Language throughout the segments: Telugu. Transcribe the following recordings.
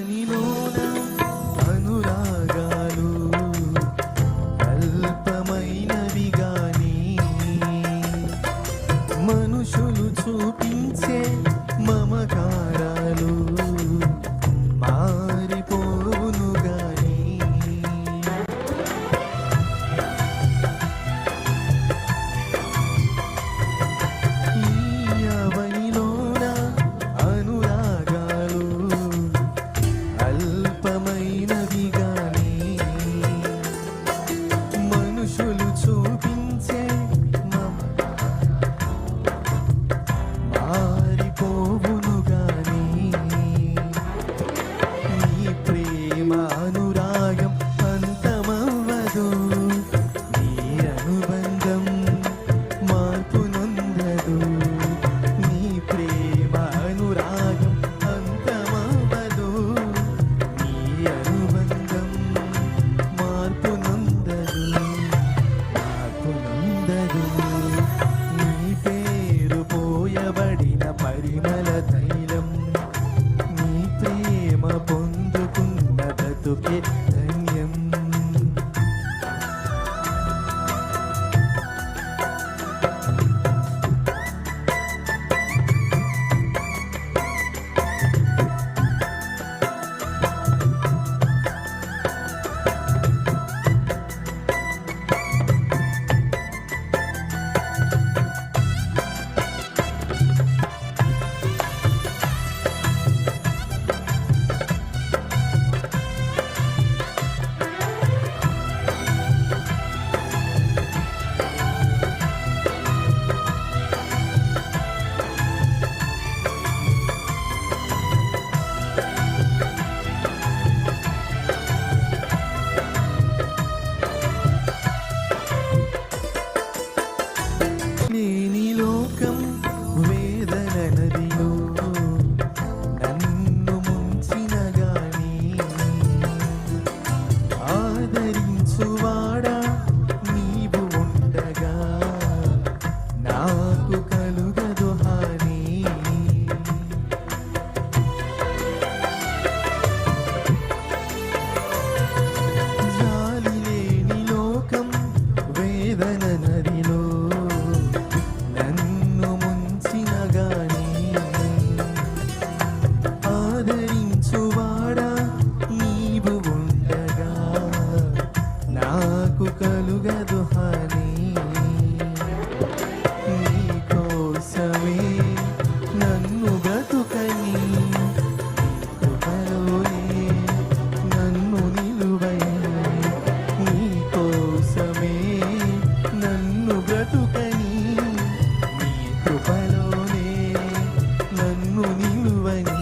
అవనిలోన అనురాగాలు అల్పమైనవి గాని మనుషులు చూపించే మమకారాలు మారిపోవును గాని ఈ అవనిలోన అనురాగాలు అల్పమైనవి గాని మనుషులు చూపించే మారిపోవును గాని నీ ప్రేమ అనురాగం అంతమవ్వదు నీ అనుబంధం మార్పు నొందదు నీ ప్రేమ అనురాగం అంతమవ్వదు నీ అనుబంధం మార్పు నొందదు నీ పేరు పోయబడిన పరిమళ తైలం నీ ప్రేమ పొందుకున్న బ్రతుకే ధన్యం లేని లోకం వేదన నదిలో నన్ను ముంచిన గాని ఆదరించువాడా నీవు ఉండగా నాకు కలుగదు హాని జాలి లేని లోకం వేదన నదిలో నన్ను ముంచిన గాని ఆదరించువాడా నీవు ఉండగా నాకు కలుగదు హాని నీ కోసమే నన్ను బ్రతుకని కృపలోనే నన్ను నిలువని నీ కోసమే నన్ను బ్రతుకని నీ కృపలోనే నన్ను నిలువని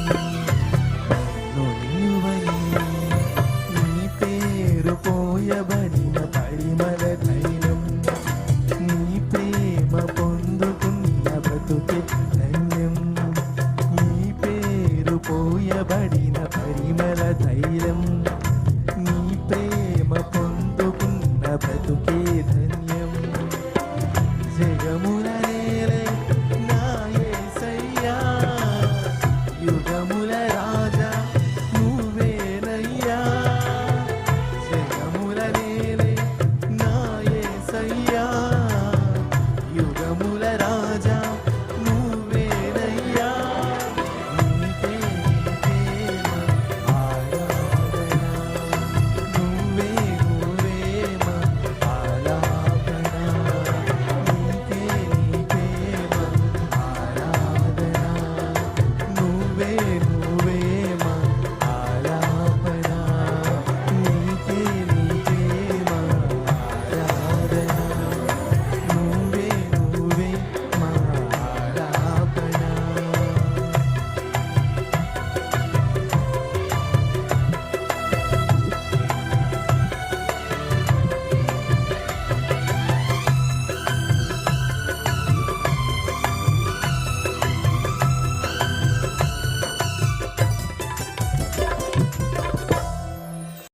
నీ పేరు పోయబడిన పరిమళ తైలం నీ ప్రేమ పొందుకున్న బ్రతుకే ధన్యం నీ పేరు పోయబడిన పరిమళ తైలం నీ